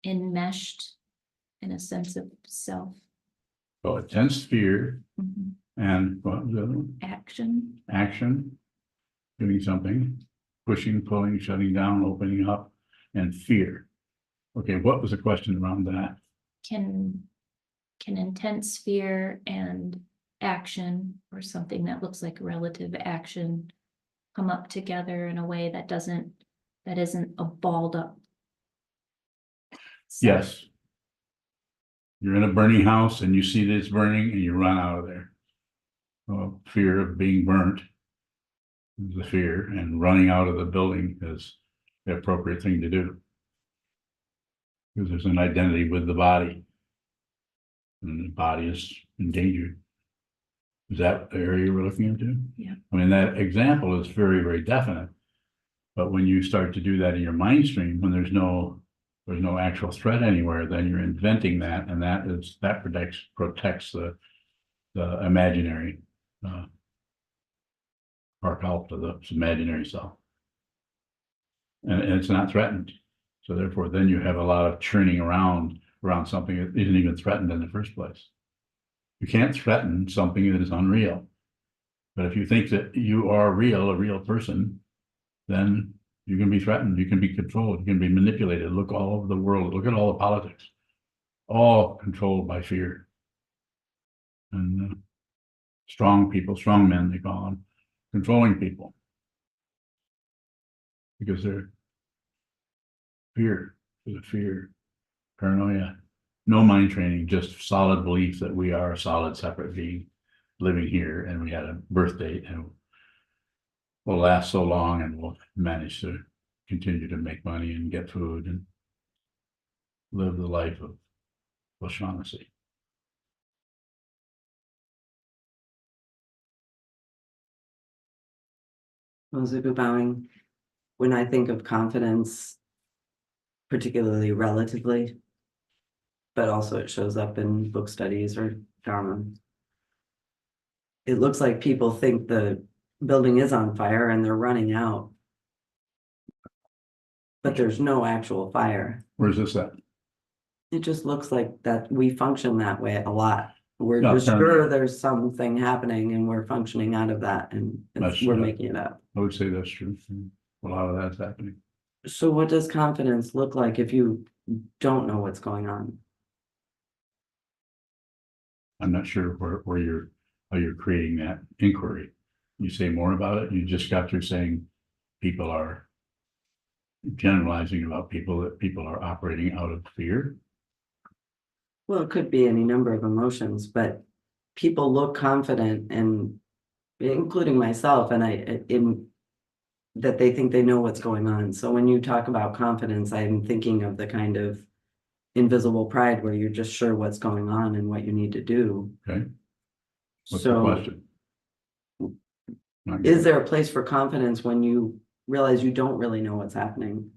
enmeshed in a sense of self? So intense fear Mhm. and what was the other one? Action. Doing something, pushing, pulling, shutting down, opening up, and fear. Okay, what was the question around that? Can intense fear and action or something that looks like relative action come up together in a way that isn't a balled up. set. Yes. You're in a burning house and you see that it's burning and you run out of there. Well, fear of being burnt is the fear, and running out of the building is the appropriate thing to do. Because there's an identity with the body. And the body is endangered. Is that the area we're looking into? Yeah. I mean, that example is very, very definite. But when you start to do that in your mind stream, when there's no actual threat anywhere, then you're inventing that, and that protects the imaginary part of the imaginary self. And it's not threatened. So therefore, then you have a lot of churning around something that isn't even threatened in the first place. You can't threaten something that is unreal. But if you think that you are real, a real person, then you can be threatened, you can be controlled, you can be manipulated. Look all over the world, look at all the politics, all controlled by fear. And strong people, strong men, they call them, controlling people. Because they're fear, paranoia, no mind training, just solid belief that we are a solid separate being living here, and we had a birth date, and will last so long, and we'll manage to continue to make money and get food and live the life of O'Shaughnessy. Mozuku bowing, when I think of confidence, particularly relatively, but also it shows up in book studies or Dharma. It looks like people think the building is on fire and they're running out. But there's no actual fire. Where's this at? It just looks like that we function that way a lot. We're Yeah, just fair sure enough. there's something happening and we're functioning out of that, and we're making it up. I would say that's true. A lot of that's happening. So what does confidence look like if you don't know what's going on? I'm not sure how you're creating that inquiry. You say more about it. You just got through saying people are generalizing about people, that people are operating out of fear. Well, it could be any number of emotions, but people look confident, and including myself, and in that they think they know what's going on. So when you talk about confidence, I'm thinking of the kind of invisible pride where you're just sure what's going on and what you need to do. Okay. What's the So question? is there a place for confidence when you realize you don't really know what's happening?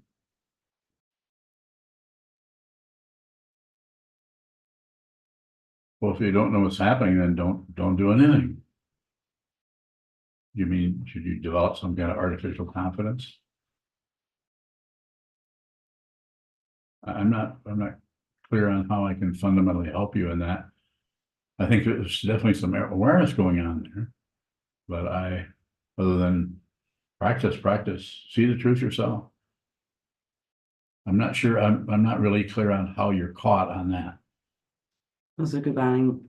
Well, if you don't know what's happening, then don't do anything. You mean, should you develop some kind of artificial confidence? I'm not clear on how I can fundamentally help you in that. I think there's definitely some awareness going on there, but other than practice, see the truth yourself. I'm not sure, I'm not really clear on how you're caught on that. Sokuzan,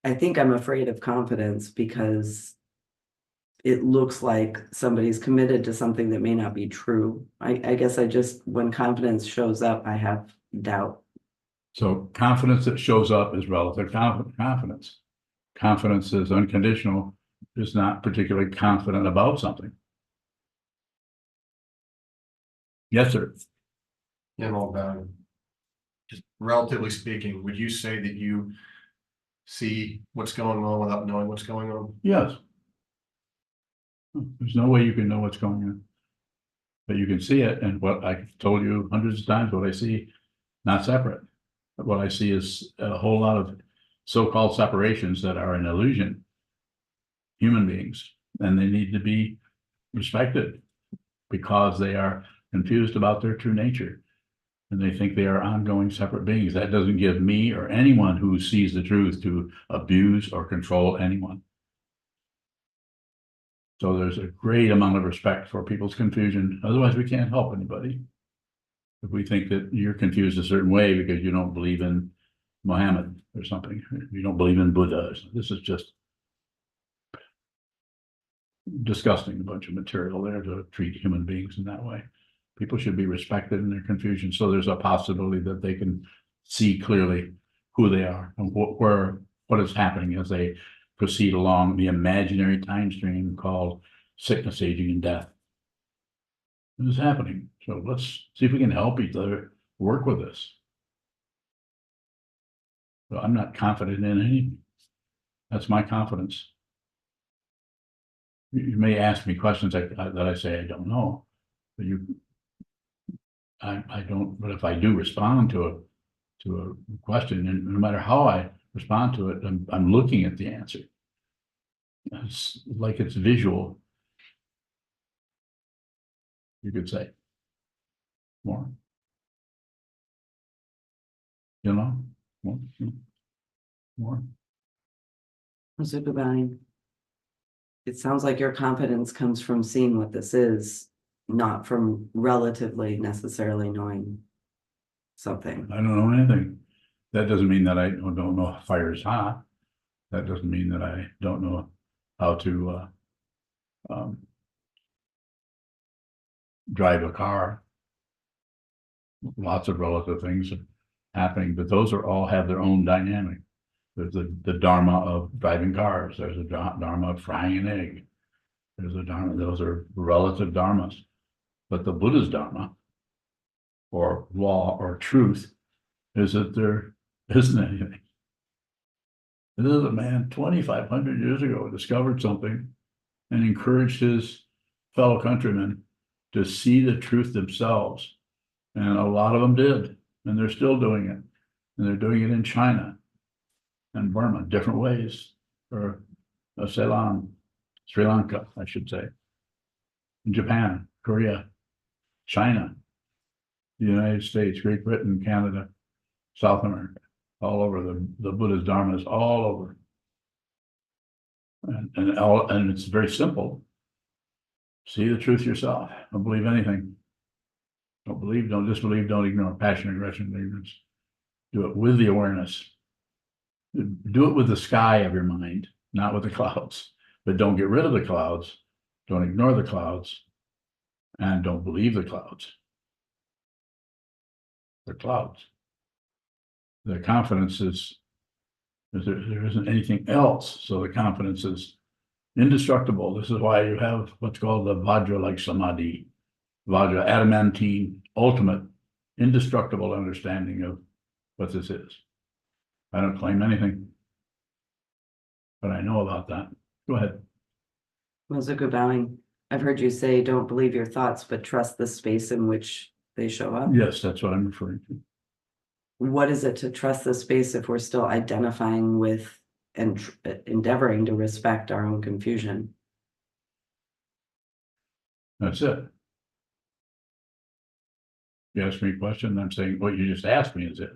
I think I'm afraid of confidence because it looks like somebody's committed to something that may not be true. I guess when confidence shows up, I have doubt. So confidence that shows up is relative confidence. Confidence is unconditional, is not particularly confident about something. Yes, sir. Just relatively speaking, would you say that you see what's going on without knowing what's going on? Yes. There's no way you can know what's going on. But you can see it, and what I've told you hundreds of times, what I see, not separate. What I see is a whole lot of so-called separations that are an illusion. Human beings, and they need to be respected because they are confused about their true nature. And they think they are ongoing separate beings. That doesn't give me or anyone who sees the truth to abuse or control anyone. So there's a great amount of respect for people's confusion. Otherwise, we can't help anybody. If we think that you're confused a certain way because you don't believe in Mohammed or something. You don't believe in Buddha. This is just disgusting, a bunch of material there to treat human beings in that way. People should be respected in their confusion, so there's a possibility that they can see clearly who they are and what is happening as they proceed along the imaginary time stream called sickness, aging, and death. This is happening. So let's see if we can help each other work with this. So I'm not confident in anything. That's my confidence. You may ask me questions that I say I don't know, but I don't, but if I do respond to a question, and no matter how I respond to it, I'm looking at the answer. It's like it's visual. You could say more. You know, more. Mr. Devine, it sounds like your confidence comes from seeing what this is, not from relatively necessarily knowing something. I don't know anything. That doesn't mean that I don't know if fire is hot. That doesn't mean that I don't know how to drive a car. Lots of relative things are happening, but those are all have their own dynamic. There's the dharma of driving cars. There's a dharma of frying an egg. There's a dharma. Those are relative dharmas. But the Buddha's dharma, or law, or truth, is that there isn't anything. This is a man 2,500 years ago discovered something and encouraged his fellow countrymen to see the truth themselves. And a lot of them did, and they're still doing it. And they're doing it in China and Burma, different ways, or Ceylon, Sri Lanka, I should say, in Japan, Korea, China, the United States, Great Britain, Canada, South America, all over. The Buddha's Dharma is all over. And it's very simple. See the truth yourself. Don't believe anything. Don't believe, don't disbelieve, don't ignore. Passion, aggression, ignorance. Do it with the awareness. Do it with the sky of your mind, not with the clouds. But don't get rid of the clouds. Don't ignore the clouds. And don't believe the clouds. They're clouds. The confidence is there isn't anything else. So the confidence is indestructible. This is why you have what's called the Vajra like Samadhi. Vajra, adamantine, ultimate, indestructible understanding of what this is. I don't claim anything, but I know about that. Go ahead. Mozuku bowing. I've heard you say, don't believe your thoughts, but trust the space in which they show up. Yes, that's what I'm referring to. What is it to trust the space if we're still identifying with and endeavoring to respect our own confusion? That's it. You asked me a question, I'm saying what you just asked me is it.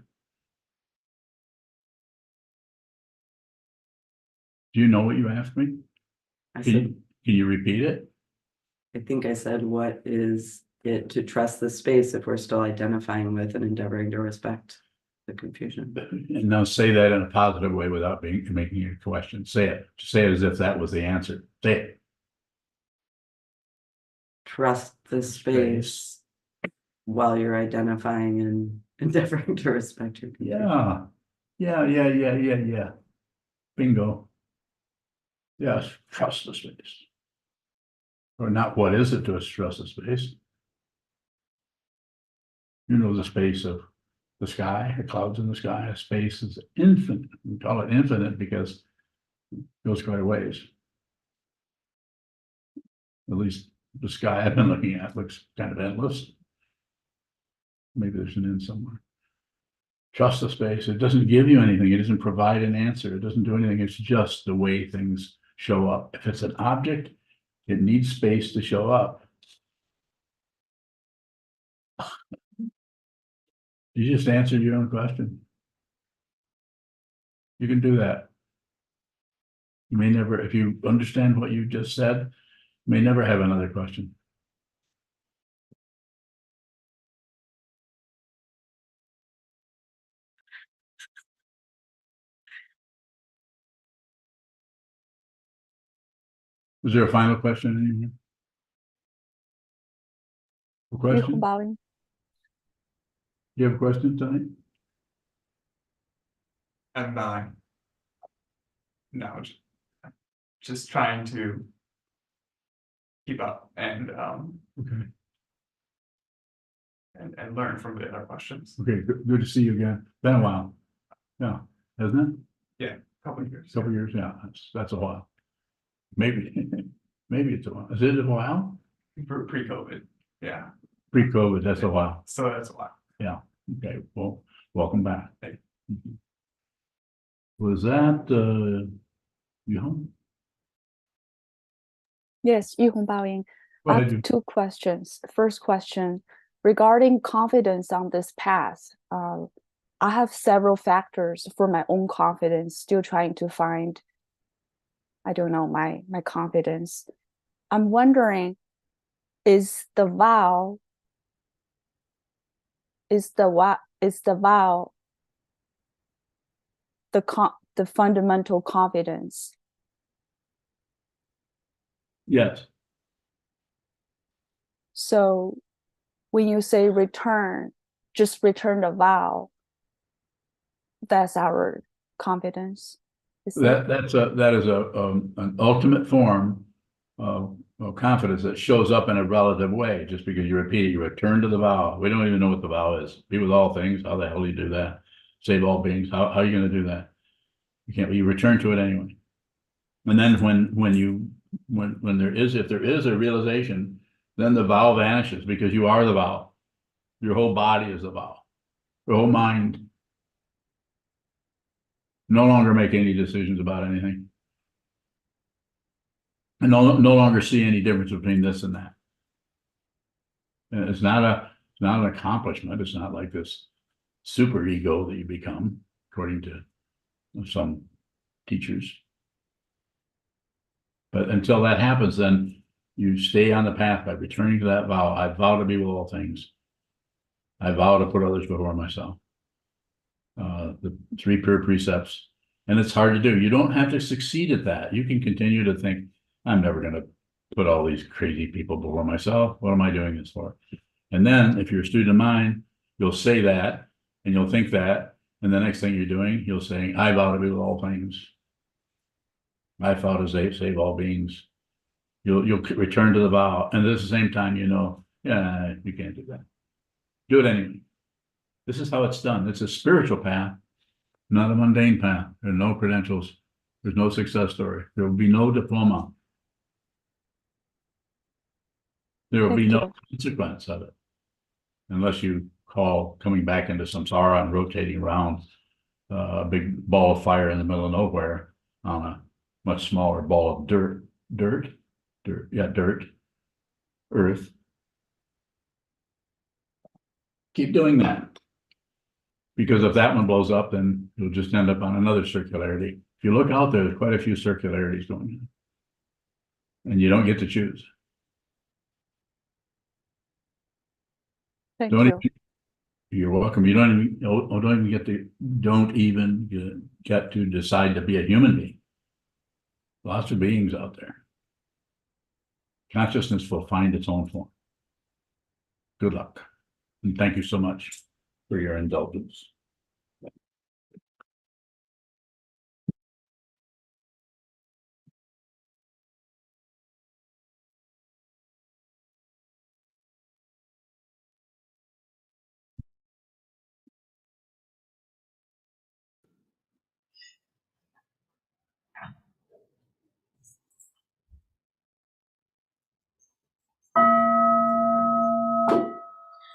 Do you know what you asked me? I Can said, you repeat it? I think I said, what is it to trust the space if we're still identifying with and endeavoring to respect the confusion? And now say that in a positive way without making a question. Say it. Say it as if that was the answer. Say it. Trust the space while you're identifying and endeavoring to respect your confusion. Yeah. Bingo. Yes, trust the space. Or not, what is it to trust the space? You know the space of the sky, the clouds in the sky. Space is infinite. We call it infinite because it goes quite a ways. At least the sky I've been looking at looks kind of endless. Maybe there's an end somewhere. Trust the space. It doesn't give you anything. It doesn't provide an answer. It doesn't do anything. It's just the way things show up. If it's an object, it needs space to show up. You just answered your own question. You can do that. You may never, if you understand what you just said, you may never have another question. Is there a final question in here? A 玉 question? 红 bowing. You have a question tonight? I'm not. No, just trying to keep up and Okay, and learn from the other questions. okay, good to see you again. Been a while. Yeah, hasn't it? Couple of years. Couple years, yeah, that's a while. Maybe, maybe it's a while. Is it a while? Pre-COVID. Yeah, Pre-COVID, that's a while. so that's a lot. Okay, well, welcome back. Thank Mhm. Was that, you home? Yes, Yu Hong bowing. Go I ahead, have you. 2 questions. First question, regarding confidence on this path. I have several factors for my own confidence, still trying to find, I don't know, my confidence. I'm wondering, is the vow the fundamental confidence? Yes, So when you say return, just return the vow, that's our confidence. Is it? that is an ultimate form of confidence that shows up in a relative way. Just because you repeat it, you return to the vow. We don't even know what the vow is. Be with all things. How the hell do you do that? Save all beings. How are you going to do that? You can't. You return to it anyway. And then when there is, if there is a realization, then the vow vanishes because you are the vow. Your whole body is the vow. Your whole mind no longer make any decisions about anything. And no longer see any difference between this and that. And it's not an accomplishment. It's not like this super ego that you become, according to some teachers. But until that happens, then you stay on the path by returning to that vow. I vow to be with all things. I vow to put others before myself. The 3 pure precepts. And it's hard to do. You don't have to succeed at that. You can continue to think, I'm never going to put all these crazy people before myself. What am I doing this for? And then if you're a student of mine, you'll say that and you'll think that. And the next thing you're doing, you'll say, I vow to be with all things. I vow to save all beings. You'll return to the vow. And at the same time, yeah, you can't do that. Do it anyway. This is how it's done. It's a spiritual path, not a mundane path. There are no credentials. There's no success story. There will be no diploma. There will be no consequence of it. Unless you call coming back into samsara and rotating around a big ball of fire in the middle of nowhere on a much smaller ball of dirt, earth. Keep doing that. Because if that one blows up, then you'll just end up on another circularity. If you look out there, there's quite a few circularities going on. And you don't get to choose. Thank Don't you. You're welcome. You don't even get to decide to be a human being. Lots of beings out there. Consciousness will find its own form. Good luck. And thank you so much for your indulgence.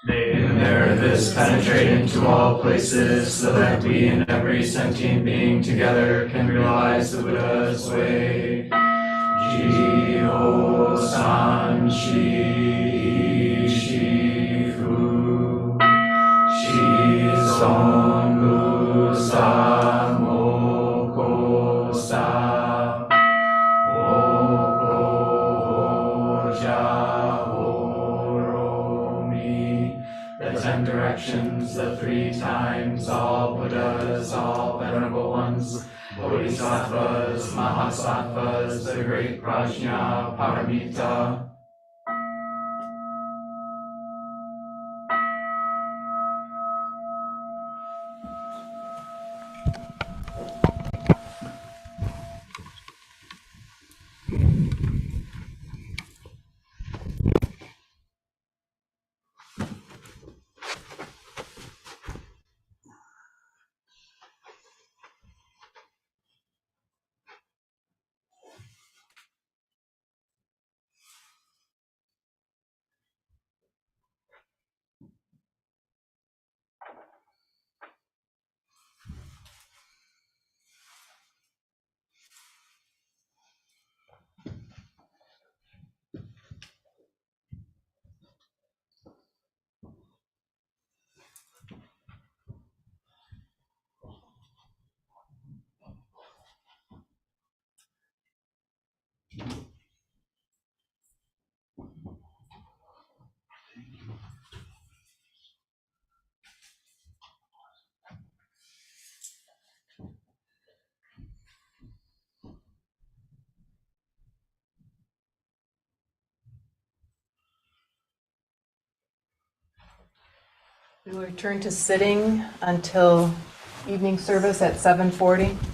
May the merit of this penetrate into all places, so that we and every sentient being together can realize the Buddha's way. Ji-ho san shi fu, shi-son bu sa mo ko sa, mo ko ja ho ro mi. The 10 directions, the 3 times, all Buddhas, all venerable ones, Bodhisattvas, Mahasattvas, the great Prajna Paramita. We will return to sitting until evening service at 7:40.